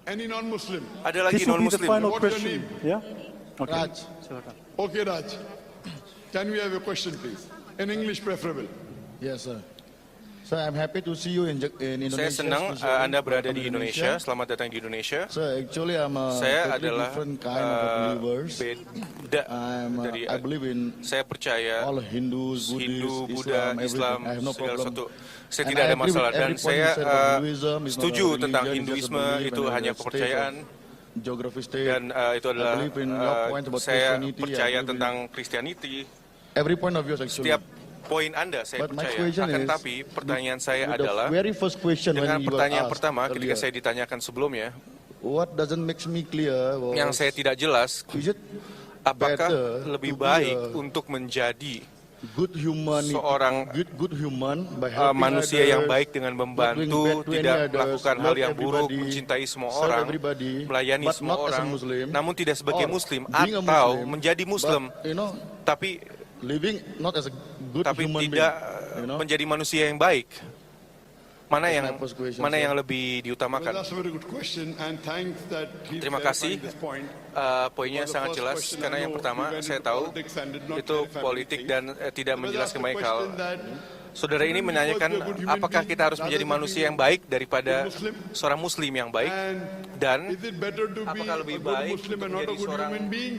Any non-Muslim? Ada lagi This will be the non-Muslim. final What's your question. name? Yeah? Okay. Raj. Silakan. Okay, Raj. Can we have a question, please? In English, preferable. Yes, sir. So I'm happy to see you in Indonesia. Saya senang especially Anda berada from di Indonesia. Selamat datang di Indonesia. So actually I'm a Saya totally adalah different kind of believers. beda dari I believe in saya percaya all Hindus, Buddhists, Hindu, Buddha, Islam, Islam, everything. I have no segala problem. satu. Saya And tidak I ada agree with masalah dan every point saya you said about Hinduism. It's not setuju a tentang religion, it's just a Hinduisme belief itu and hanya a state kepercayaan of geography state. dan itu adalah I believe in your point about saya Christianity. I percaya believe in tentang Christianity. every point of yours actually. Setiap poin Anda saya But my percaya. question Akan is, tapi pertanyaan saya with the adalah very first question dengan when you were pertanyaan asked pertama ketika earlier, saya ditanyakan sebelumnya, what doesn't make me clear was, yang saya tidak jelas is it apakah better lebih to be baik a untuk menjadi good human, seorang good human by helping manusia yang others, baik dengan not membantu, doing bad to tidak any others, melakukan hal love yang buruk, everybody, mencintai semua serve orang, everybody, melayani but semua not as a orang, Muslim, namun tidak sebagai or Muslim being a atau Muslim, menjadi Muslim, but, you know, tapi living not as a good human tidak being, you know. menjadi manusia yang baik. Mana That's yang my first question, mana sir. yang lebih Well, diutamakan? that's a very good question, and thanks that he Terima kasih. clarified this point. Poinnya For the sangat first jelas question, karena I yang know pertama you went saya into tahu politics and did not itu clarify politik everything. dan tidak But menjelaskan that's the banyak hal. question that Saudara ini menanyakan apakah kita harus menjadi manusia yang baik daripada seorang Muslim yang baik, and dan is it better to be apakah a lebih good baik Muslim untuk and not a menjadi good seorang human being,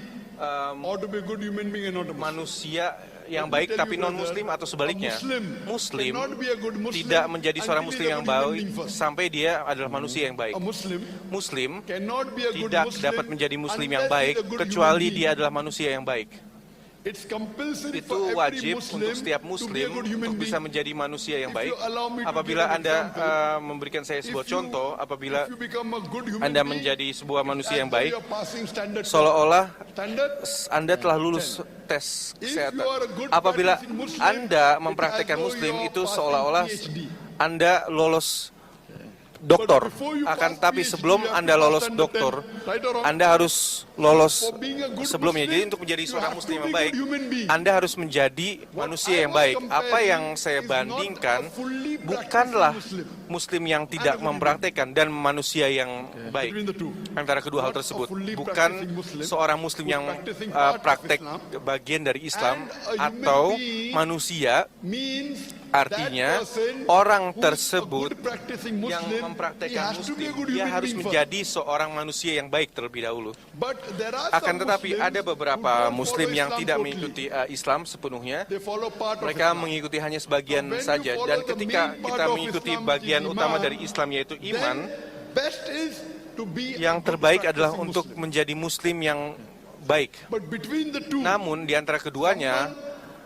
or to be a good human being and not a Muslim? manusia yang Let me baik tell tapi you, non-Muslim brother, atau sebaliknya? a Muslim cannot be a good Muslim tidak menjadi seorang until Muslim he's a yang good human baik being first. sampai dia adalah manusia yang baik. A Muslim Muslim cannot be a good tidak Muslim dapat menjadi Muslim yang unless baik he's a good kecuali human dia being. adalah manusia yang baik. It's compulsory Itu for every wajib Muslim untuk setiap to be a Muslim good human untuk bisa being. menjadi manusia yang If baik. you allow me to Apabila give an Anda example, memberikan saya sebuah if you- contoh, apabila if you become a good human Anda being, menjadi sebuah manusia yang as though baik, you're passing standard seolah-olah standard. Anda telah lulus tes If kesehatan. you are a good Apabila practicing Muslim, Anda it's mempraktekkan as though Muslim, you're itu passing seolah-olah PhD. Anda lolos doktor. But before you Akan pass tapi PhD, sebelum you have Anda to pass lolos standard doktor, 10, right or wrong? Anda harus lolos For being a good sebelumnya. Muslim, Jadi untuk menjadi you seorang have Muslim to yang be baik, good human being. Anda harus menjadi What manusia I yang was baik. Apa comparing yang saya is not bandingkan a fully bukanlah practicing Muslim yang tidak And a good mempraktekkan dan manusia yang baik. Between the two. Antara kedua hal Not a tersebut, fully bukan practicing Muslim seorang Muslim who's yang practicing part of praktek Islam, bagian dari Islam and a human atau being manusia. Means Artinya, that person orang who's a tersebut good practicing yang Muslim, he mempraktekkan has to be a Muslim, good dia human harus being menjadi seorang manusia yang baik terlebih dahulu. first. But there are Akan some tetapi Muslims ada who beberapa don't Muslim follow yang Islam tidak totally. mengikuti Islam sepenuhnya. They follow part of Mereka Islam. mengikuti hanya sebagian When you saja. follow Dan the ketika main part kita of mengikuti Islam, bagian which is utama iman, dari Islam yaitu iman, then best is to be yang a good terbaik adalah practicing untuk Muslim. menjadi Muslim yang baik. But between the two, Namun di antara keduanya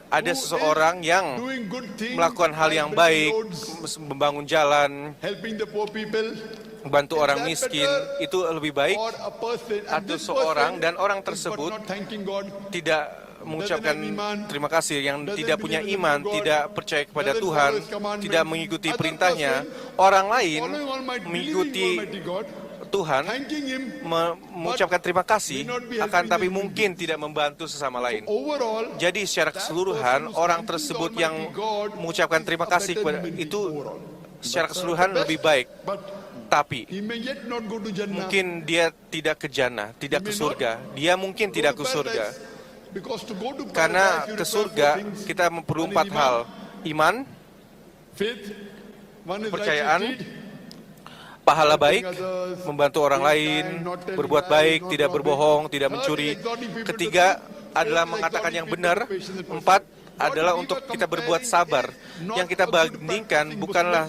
ada who seseorang is yang doing good things melakukan hal like yang building baik, roads, membangun jalan, helping the poor people, membantu Is orang that miskin, better? itu lebih baik or a person, and atau this seorang, person dan orang is but tersebut not thanking God, tidak mengucapkan have iman, terima kasih, yang doesn't tidak punya believe in iman, God, tidak percaya kepada doesn't Tuhan, follow His commandments. tidak mengikuti Other perintahnya. person Orang lain following Almighty, mengikuti believing Almighty God, Tuhan, thanking Him, mengucapkan terima kasih, may not be akan helping tapi the mungkin tidak membantu sesama lain. overall, Jadi secara that keseluruhan, person who's orang thanking tersebut Almighty yang God mengucapkan is terima a kasih better kepada human being itu overall. secara But, keseluruhan best, lebih baik. But Tapi he may yet not go to Jannah. mungkin dia tidak ke jannah, tidak ke surga. Dia mungkin tidak ke surga. Because to go to Karena paradise, you ke require surga four things. kita perlu One is 4 iman, hal. Iman, faith, one is kepercayaan, righteous deed, pahala baik, helping others, membantu orang being lain, kind, not telling berbuat lies, baik, not tidak robbing. berbohong, tidak Third, mencuri. exhorting people to Ketiga sin. adalah Fourth, mengatakan yang exhorting benar. people to patience and 4 What adalah we untuk were kita berbuat comparing sabar. is not Yang kita a good bandingkan practicing bukanlah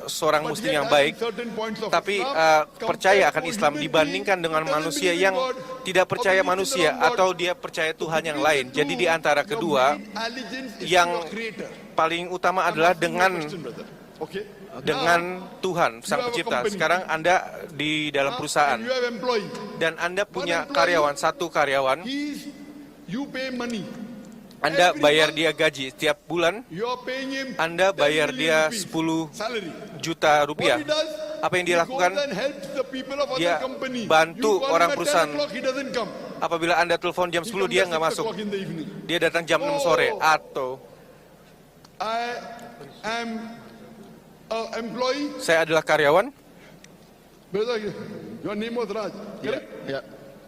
seorang But muslim yet yang having baik, certain points of tapi Islam, percaya compared akan to Islam human dibandingkan being dengan who doesn't manusia believe in yang God, tidak or percaya believes in the manusia wrong God. atau dia percaya Tuhan yang Between lain. the Jadi two, di antara your kedua, main allegiance is yang to your Creator. paling utama I'm adalah asking you a dengan question, brother. Okay? dengan Now, Tuhan Sang you have a Pencipta. company. Sekarang Anda di dalam perusahaan and you have employee. dan Anda punya employee, karyawan, satu karyawan, You pay money. Anda Every bayar month, dia gaji setiap bulan, You are paying him Anda 10 bayar million dia rupees 10 salary. juta What rupiah. he does, Apa yang dia he lakukan? goes and helps the people of Dia other company. bantu You call orang him at perusahaan. 10 o'clock, he doesn't come. Apabila Anda telepon jam He 10 comes dia at nggak 6 masuk. o'clock in the evening. Dia datang jam 6 sore. Atau I am an employee. saya adalah karyawan, Brother, your name was Raj, correct? Yeah.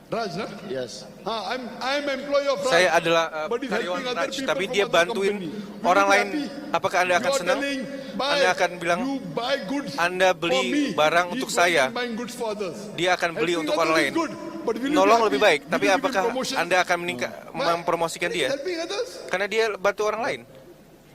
Raj, no? Yes. I'm employee of Raj. Saya adalah but he's karyawan helping other Raj, people tapi from dia other bantuin company. Will you orang be lain. happy? Apakah Anda akan You are senang? telling, buy, Anda akan bilang, you buy goods Anda for beli me. barang He's untuk working saya. buying goods for others. Dia akan beli Helping untuk others orang is lain. good, but will you be Nolong happy? lebih baik, Will tapi you give apakah promotion? Anda akan mempromosikan He's dia? helping others. Karena dia bantu orang lain.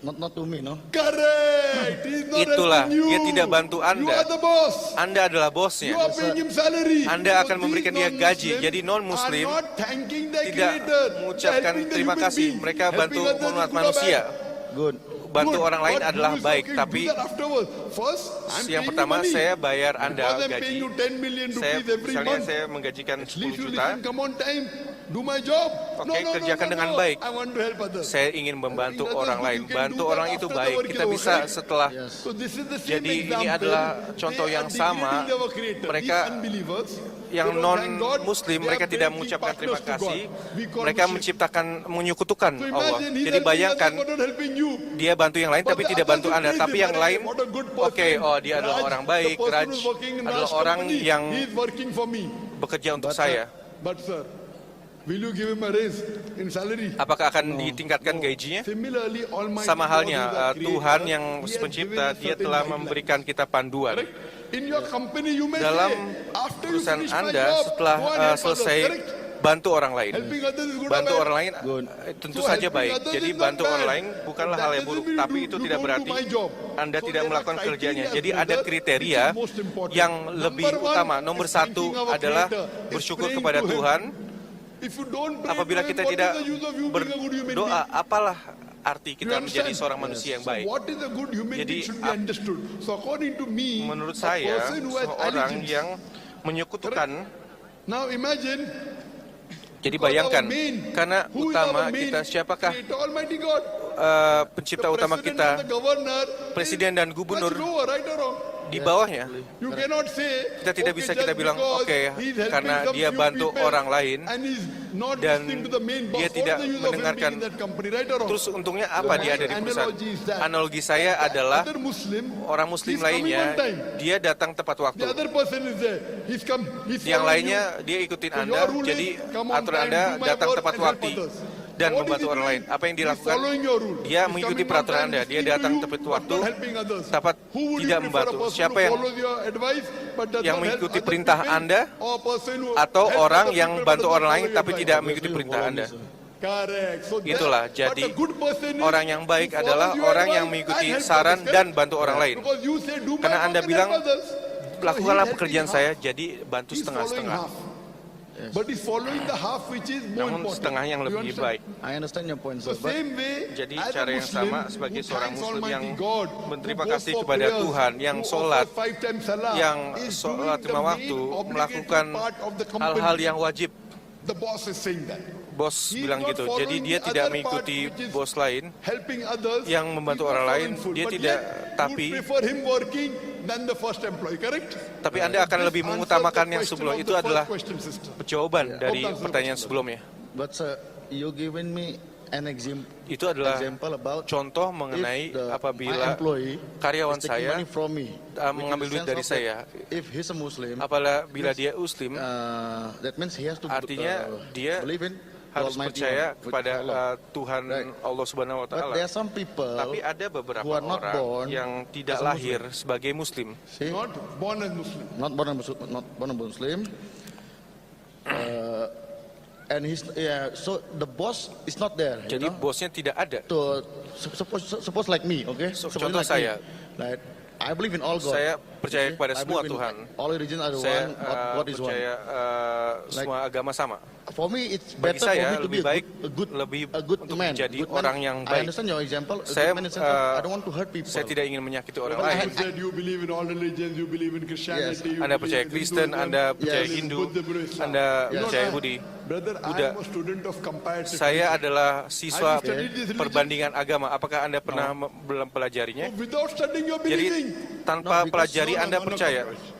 Not to me, no. Correct. He's not Itulah, helping you. dia tidak bantu You Anda. are the boss. Anda adalah You bosnya. are paying him salary. Anda So akan these memberikan dia gaji. non-Muslims Jadi non-Muslim are not thanking the tidak Creator. mengucapkan They're helping the terima human kasih. being. Mereka Helping bantu others is umat good or manusia. bad? Good. Bantu Good. orang lain But adalah who is baik, working? tapi Do that afterwards. First, I'm yang paying you pertama money. saya bayar Anda Because I'm paying gaji. you 10 million Saya rupees every misalnya month. saya menggajikan At 10 least you juta. listen, come on time, do my job. Oke, kerjakan dengan baik. I want to help others. Saya ingin membantu Helping orang others, lain. you can Bantu do that orang itu after the baik. work Kita is bisa over, right? setelah. Yes. So this is the same Jadi ini example. adalah contoh They yang are sama. degrading our Creator. Mereka These unbelievers, yang they don't thank God, non-Muslim, they mereka are tidak making mengucapkan terima partners to God. kasih. We call Mereka worship. menciptakan, menyekutukan So Allah. imagine he's Jadi helping bayangkan, others, but not helping you. dia bantu yang lain But tapi the tidak others bantu will Anda. praise Tapi him, yang "Hey, lain, what a good person." oke, oh dia adalah Raj, orang baik. the person Raj who's working in adalah Raj orang company, yang he is working for me. bekerja untuk But, saya. But sir, will you give him a raise in salary? Apakah akan ditingkatkan gajinya? Similarly, Almighty Sama God halnya, is the Tuhan creator. yang He has pencipta, given us dia certain telah guidelines. memberikan kita panduan. Correct? In your company, you may Dalam say, after you perusahaan finish my Anda, job, setelah go and help others. selesai, Correct? bantu orang lain. Helping others is good or Bantu bad? orang lain Good. tentu So saja helping baik. others Jadi is not bantu orang bad. lain bukanlah But hal that yang buruk, doesn't mean tapi you itu don't tidak do berarti my job. Anda So tidak there are melakukan criteria, kerjanya. Jadi ada brother, kriteria which is most important. yang Number lebih one utama. Nomor is satu thanking our adalah Creator, is bersyukur praying kepada to Him. Tuhan. If you don't pray Apabila to kita Him, what tidak is the use of you being a good human berdoa, being? apalah arti You kita menjadi understand? seorang manusia yang So baik? what is a good human Jadi, being should be understood. So according to me, Menurut a saya, person who has seorang allegiance. yang menyekutukan. Now imagine, Jadi because bayangkan, our main, karena who is utama our main kita, siapakah Creator, Almighty God? pencipta The utama president kita, and the governor presiden is dan gubernur much lower, right or wrong? di bawahnya. You cannot say, Kita tidak okay, bisa just kita bilang, because oke, he's helping karena some dia few bantu people orang lain and he's not dan listening to the main boss, dia what tidak is the use of him mendengarkan. being in that company, right or wrong? Terus untungnya apa dia ada di perusahaan? Analogy is that Analogi saya adalah other Muslim, orang Muslim he's coming lainnya, on time. dia datang tepat The waktu. other person is there. He's Yang following lainnya you. dia ikutin So Anda, your rule jadi is, come on aturan time, Anda do my datang work tepat and help waktu others. dan What is membantu he orang lain. doing? Apa yang He's dilakukan? following your rule. Dia He's mengikuti coming on peraturan time, Anda. Dia listening to datang you, tepat but waktu, not helping others. dapat Who would tidak you prefer, a membantu. person Siapa who yang follows your advice, but does yang not help mengikuti other perintah people, Anda, or a person who atau helps orang other yang people, but bantu does not orang lain follow your tapi advice? tidak mengikuti perintah Follow Anda? me, sir. Correct. So Itulah, that, jadi but a good person is orang yang baik who follows adalah your orang yang advice mengikuti and help saran others, dan correct? bantu orang lain. Because you say, do my Karena work Anda and bilang, help others. lakukanlah So he's pekerjaan helping saya, half. jadi bantu He's following setengah-setengah. half. But he's following the half which is more Namun important. setengah yang You lebih understand? baik. I understand your point, So sir. But same way, Jadi as a cara yang Muslim sama sebagai who seorang thanks Muslim yang Almighty God, berterima who goes kasih for kepada prayers, Tuhan, yang who sholat, offers 5 times salah, yang is sholat doing lima the waktu, main obligatory melakukan part of the company. hal-hal yang wajib. The boss is saying that. Bos He's bilang not gitu. following Jadi dia the tidak other part mengikuti which is bos lain helping others, yang membantu he's not orang lain. following full. Dia But tidak, yet, tapi you prefer him working than the first employee, correct? tapi Anda akan This lebih answers mengutamakan the yang question sebelum of itu the adalah first question, sister. jawaban dari Hope that's the pertanyaan question. sebelumnya. but sir, you given me an Itu adalah example about contoh mengenai if my apabila employee karyawan is taking saya money from me, mengambil which duit in the dari sense saya. of that if he's a Muslim, Apabila dia Muslim, that means he has to artinya dia believe in the harus Almighty percaya One, which kepada is Allah. Tuhan Right. Allah Subhanahu wa But taala. there are some people Tapi ada beberapa who are not orang born yang tidak as a lahir sebagai Muslim. see, Not born as Muslim. not born a Muslim, not born a Muslim. And he's so the boss is not there. You Jadi know? bosnya tidak ada. To suppose like me, okay? So, Suppose contoh like saya. me, right? I believe in all God. Saya percaya kepada I semua believe in Tuhan. All religions are Saya one. God is one. percaya semua agama sama. For me, it's Bagi better saya, for me to lebih be baik, a good untuk man. menjadi Good man. orang yang I baik. understand your example. A Saya, good man in the sense of, I don't want to hurt people. Saya tidak ingin menyakiti orang But lain. you said you believe in all religions, you believe in Christianity, you Anda believe percaya in Kristen, Hinduism, Anda percaya Islam, Hindu, Buddhism, Islam. Anda You percaya know, Budi. Brother, Buddha. I am a student of comparative Saya religion. adalah siswa Have you studied this religion? perbandingan agama. Apakah Anda pernah belum pelajarinya? So without studying, you're Jadi believing. tanpa No, because- pelajari No, no, Anda no, no, percaya. compromise.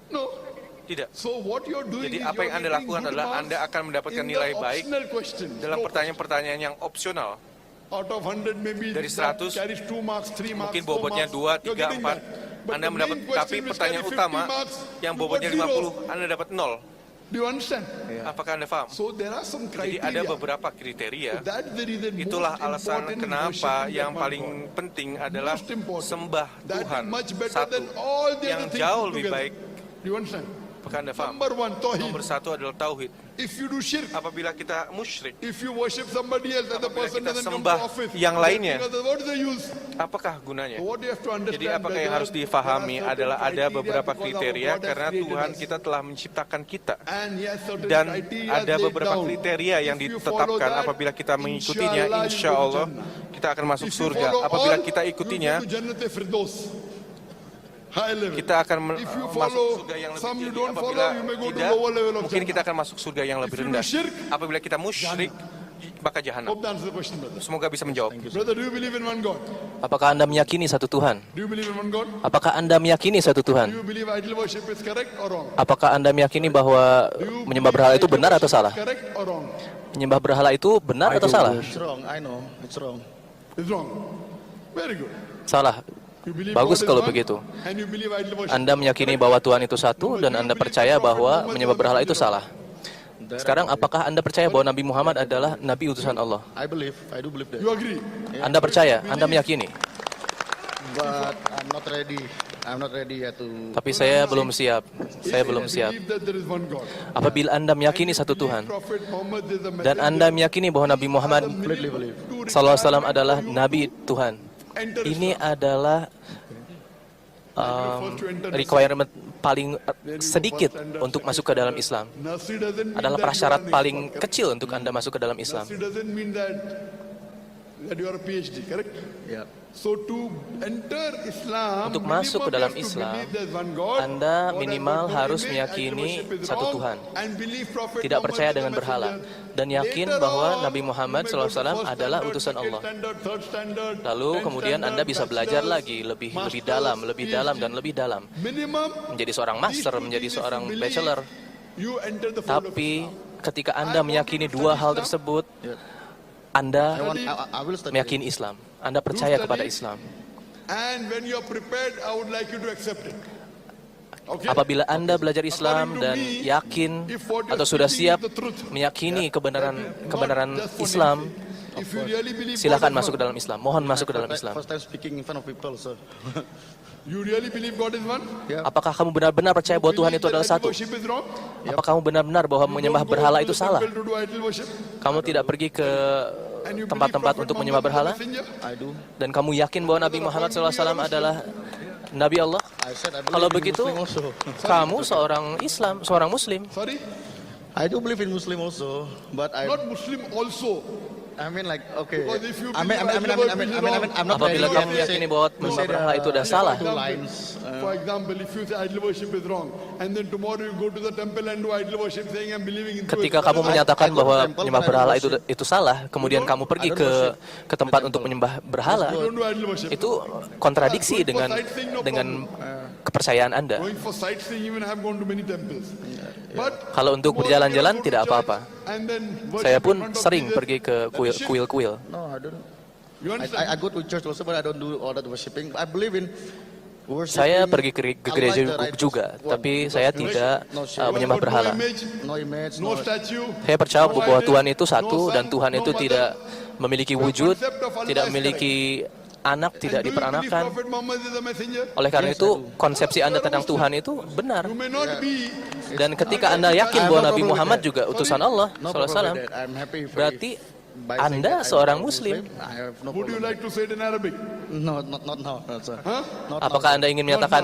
No. Tidak. So what you're doing Jadi is apa yang you're Anda getting lakukan good adalah marks Anda akan mendapatkan in the nilai baik optional questions. dalam pertanyaan-pertanyaan yang opsional. Out of 100 maybe Dari that 100, carries 2 marks, 3 marks, mungkin 4 bobotnya marks. 2, You're 3, getting 4. that. But Anda the mendapat, main question tapi which pertanyaan carry 50 utama marks, yang you bobotnya got 50, 0. Anda dapat 0. Do you understand? Apakah Anda paham? So there are some Jadi criteria. ada beberapa kriteria. That's the reason Itulah most alasan important in kenapa worshiping yang that one paling God. penting adalah Most important. sembah That Tuhan is much better satu, than all the yang other things jauh put lebih together. baik. Do you understand? Apakah Anda paham? Number one, tauhid. Nomor satu adalah tauhid. If you do shirk, Apabila kita musyrik, if you worship somebody else and the Apabila person kita doesn't come sembah to office, yang then lainnya, what is the use? apakah gunanya? So what you have to understand, Jadi apakah yang harus brother, difahami there are adalah certain ada criteria beberapa because our kriteria God has karena created Tuhan us. kita telah menciptakan kita. And he has certain Dan criteria ada laid beberapa down. kriteria yang If you follow ditetapkan that, apabila kita mengikutinya, insya insya Allah kita akan masuk If you surga. follow Apabila all, kita you ikutinya, go to Jannat Firdaus. High level. kita akan If you masuk follow surga yang lebih some you tinggi. don't Apabila follow, you may go to tidak, lower level of mungkin kita Jannah. akan masuk surga yang lebih If you do rendah. shirk, Apabila kita musyrik, maka jahanam. Hope that answers the question, brother. Semoga bisa menjawab. Brother, do you believe in one God? Apakah Anda meyakini satu Tuhan? Do you believe in one God? Apakah Anda meyakini satu Do Tuhan? you believe idol worship is correct or wrong? Apakah Anda meyakini bahwa Do you menyembah believe berhala itu idol benar atau worship salah? is correct or wrong? Menyembah berhala itu benar atau salah? It's wrong. I know. It's wrong. It's wrong. Very good. Salah. You believe Bagus God is kalau one, begitu. and you believe idol worship Anda meyakini bahwa Tuhan itu satu dan Anda percaya bahwa menyembah berhala itu salah. Sekarang apakah Anda percaya bahwa Nabi Muhammad adalah Nabi utusan Allah? I believe. I do believe that. You agree? Anda percaya? Anda meyakini? But I'm not ready. I'm not ready yet to. Tapi saya belum siap. Saya belum siap. Believe that there is one God. Apabila Anda meyakini satu Tuhan Prophet Muhammad is the dan Anda meyakini bahwa Nabi Muhammad Completely believe. SAW adalah Nabi Tuhan, ini adalah requirement paling sedikit untuk masuk ke dalam Islam. Nasi doesn't mean Adalah that prasyarat you are paling an expert, kecil untuk Anda masuk ke dalam Islam. Nasi doesn't mean that you are a PhD, correct? Yeah. So to enter Islam, Untuk masuk ke dalam minimum you have to Islam, believe there's one God, Anda God has minimal got no harus image, meyakini idol worship is satu wrong, Tuhan. and believe Prophet Tidak Muhammad percaya is the dengan berhala messenger. dan yakin Later bahwa on, Nabi Muhammad you may go to SAW first adalah standard, utusan second Allah. standard, third standard, Lalu 10th kemudian standard, Anda bisa belajar bachelor's, lagi lebih masters, dalam, lebih dalam PhD. dan lebih dalam. Minimum, Menjadi seorang master, these two menjadi things if seorang you believe, bachelor. you enter the fold of Tapi Islam. ketika Anda meyakini dua hal tersebut, Anda I will study. meyakini Islam. Anda percaya kepada Islam. And when you are prepared, I would like you to accept it. Okay? Apabila Anda belajar Islam dan yakin atau sudah siap meyakini kebenaran Islam, If you really believe silakan God is masuk ke one, dalam Islam. Mohon masuk ke dalam Islam. First time speaking in front of people, so. you really believe God is one? Apakah kamu benar-benar percaya bahwa Tuhan itu adalah satu? Worship is wrong? Apa kamu benar-benar bahwa menyembah berhala itu salah? To do idol worship? Kamu tidak pergi ke And you believe tempat-tempat Prophet untuk Muhammad menyembah is the berhala? messenger? I do. Dan kamu yakin bahwa Nabi Muhammad SAW adalah Nabi Allah? I said I believe Kalau in begitu, Muslim also. kamu seorang Islam, seorang Muslim. Sorry? I do believe in Muslim also, but Not Muslim also. I mean like okay. Because if you I'm not Apabila ready kamu yet to meyakini say- bahwa to menyembah say berhala itu sudah the salah, two lines. For example, if you say idol worship is wrong, and then tomorrow you go to the temple and do idol worship saying I'm believing in ketika Christ, kamu menyatakan I go to bahwa temple, menyembah but I don't berhala worship. itu salah, kemudian kamu pergi I don't worship ke tempat untuk menyembah berhala, you don't do idol worship. itu kontradiksi dengan kepercayaan Anda. Going for sightseeing, even I have gone to many temples. But Kalau untuk berjalan-jalan tidak apa-apa. and then worship Saya in pun front of sering Jesus, pergi ke that is shirk. kuil-kuil. No, I don't. You understand? I go to church also, but I don't do all that worshiping. I believe in worshiping. Saya pergi ke gereja Allah the juga, righteous one. tapi saya Because tidak no shadow, menyembah But berhala. No image, no image, no no. statue. Saya percaya no bahwa idol, Tuhan itu no satu son, dan Tuhan no itu mother. tidak memiliki The wujud, concept of Allah tidak is memiliki anak, And tidak do you believe diperanakan. Prophet Muhammad is a messenger? Oleh karena itu, konsepsi Anda tentang Tuhan itu benar. You may not be. Dan ketika Anda yakin I have bahwa no Nabi problem with Muhammad that. juga utusan Allah, No problem SAW, with that. I'm happy if berarti by saying Anda that I'm seorang a Muslim. I have no Would you problem. like to say it in Arabic? No, not now, no, sir. Huh? Not Apakah now, Anda ingin menyatakan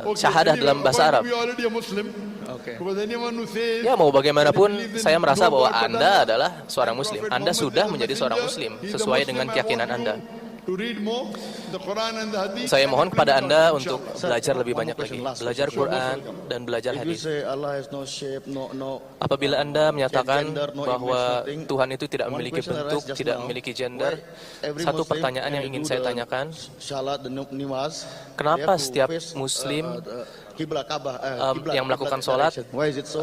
Okay, syahadah anyway, dalam bahasa Arab? You already a Muslim. sir. Okay. Because anyone who says Ya, mau bagaimanapun, that he believes in saya merasa no bahwa God but Anda Allah, adalah seorang and Muslim. Prophet Anda Muhammad sudah is a menjadi seorang messenger, Muslim he's a sesuai Muslim, dengan I keyakinan want Anda. to to read more the Quran and the Hadith. Saya mohon kepada Anda Inshallah. untuk belajar lebih one banyak more lagi, question, last belajar question. Quran dan belajar If you hadis. say Allah has no shape, no Apabila Anda menyatakan gender, no bahwa image, nothing. Tuhan itu tidak One memiliki question bentuk, arise just tidak now. memiliki gender, Why every satu Muslim pertanyaan yang when ingin they saya do the tanyakan, Shalat, the nimaz, kenapa they have to setiap face, Muslim Kiblat Ka'bah, kiblat, yang melakukan kiblat sholat direction. Why is it so?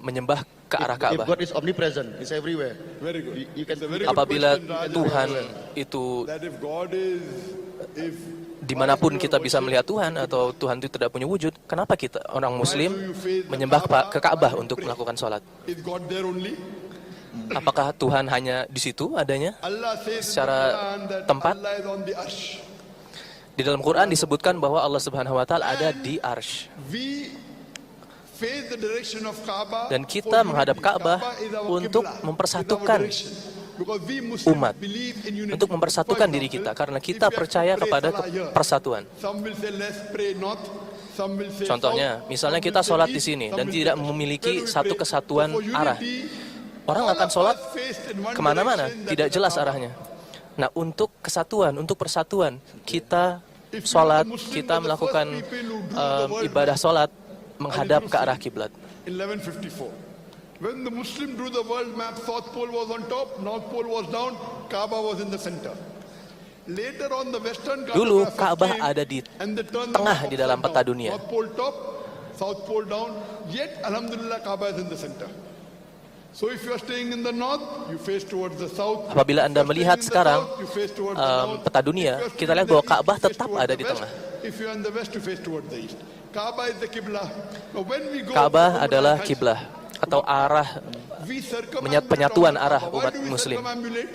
menyembah ke arah If Ka'bah? God is omnipresent, it's everywhere. Very good. You can It's a very good Apabila question, Raj. Tuhan itu That if God is, if dimanapun kita bisa melihat Tuhan atau Tuhan itu tidak punya wujud, kenapa kita orang Muslim menyembah ke Ka'bah untuk melakukan sholat? is God there only? Apakah Tuhan hanya di situ adanya? Allah says in the Secara Quran that tempat? Allah is on the arsh. Di dalam Quran disebutkan bahwa Allah Subhanahu wa taala ada di Arsy. We face the direction of Kaaba Dan kita for menghadap unity. Ka'bah Kaaba is our untuk qibla, mempersatukan is our direction. Because we Muslims umat, believe in unity. untuk mempersatukan For diri example, kita karena if kita we have to percaya pray kepada salah here, persatuan. some will say let's pray north, some will say Contohnya, south, misalnya some kita will say sholat east, di sini some dan will tidak say west. memiliki Where do we satu pray? kesatuan So for arah. unity, Orang all akan of sholat us faced in one kemana-mana, direction, that tidak is jelas Kaaba. arahnya. Nah, untuk kesatuan, untuk persatuan, kita If you sholat, are the Muslim, kita the first melakukan people who do the world ibadah map sholat menghadap ke arah kiblat. in 1154. When the Muslim drew the world map, South Pole was on top, North Pole was down, Kaaba was in the center. Later on, the Western Dulu cartographers Ka'bah came ada di and they turned the tengah map di dalam upside peta down. dunia. North Pole top, South Pole down. Yet, Alhamdulillah, Kaaba is in the center. So if you are staying in the north, you face towards the south. Apabila Anda If you are melihat staying in the sekarang, south, you face towards the north. peta dunia, If you are kita staying lihat in the bahwa east, Ka'bah you face tetap towards ada the di west. tengah. If you are in the west, you face towards the east. Kaaba is the Qibla. Now when we go Ka'bah for Umrah adalah and Hajj, kiblah atau arah we circumambulate penyatuan around the arah Kaaba. Why umat do we Muslim. circumambulate?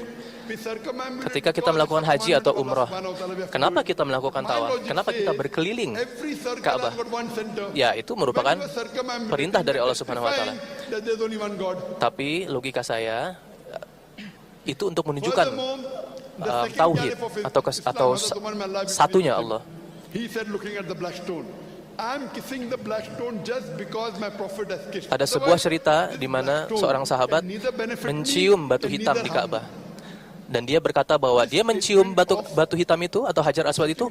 We circumambulate Ketika kita because melakukan it's a haji atau commandment of umroh, Allah Subhanahu wa ta'ala, we have to kenapa do it. kita melakukan My tawaf? logic Kenapa kita says berkeliling every circle Ka'bah? has got one center. Ya, itu merupakan When you are circumambulating, perintah dari Allah you Subhanahu wa taala. find that there's only one God. Tapi logika saya itu untuk menunjukkan Furthermore, the second tauhid caliph of atau Islam, atau Hazrat Umar, may Allah be satunya pleased with Allah. him, he said looking at the black stone, I'm kissing the black stone just because my prophet has kissed. Ada sebuah cerita di mana seorang sahabat mencium batu hitam di Ka'bah. Dan dia berkata bahwa dia mencium batu hitam itu atau Hajar Aswad itu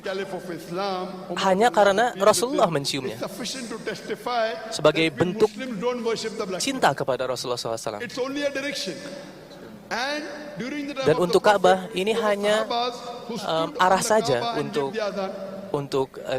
hanya karena Rasulullah menciumnya. Sebagai bentuk cinta kepada Rasulullah SAW. It's only a direction. And during the time Dan of untuk the Prophet, Ka'bah ini there were hanya Sahabas who stood on arah the saja Kaaba and untuk gave the azan.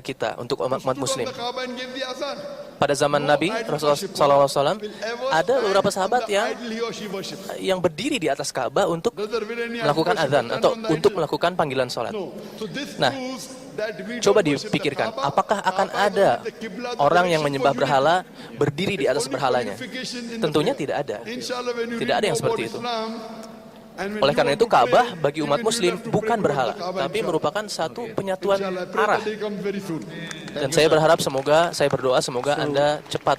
kita, untuk umat Stood on Muslim. the Kaaba and gave the azan. Pada zaman No Nabi idol Rasulullah worshipper SAW will ever ada stand beberapa on sahabat the yang idol he or she worships. berdiri di atas Ka'bah untuk Brother, will any melakukan idol azan worshipper atau stand on the untuk idol? melakukan panggilan sholat. No. So this Nah, proves that we coba don't worship the dipikirkan, Kaaba. apakah akan Kaaba is ada only the Qibla, the orang yang direction menyembah for berhala unity. berdiri di atas Only berhalanya? purification in the Tentunya prayer. tidak ada. Inshallah, when you Tidak read ada yang more seperti about itu. Islam, and when Oleh you karena want itu to pray, Ka'bah bagi umat even you Muslim have to bukan pray towards berhala, the Kaaba, tapi inshallah. merupakan satu penyatuan Inshallah, I pray arah. that day comes very soon. Dan saya berharap saya berdoa semoga Anda cepat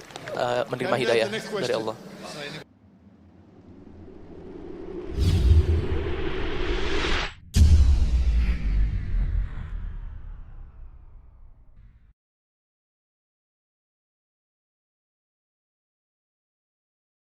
menerima Can we have hidayah the next dari question? Allah.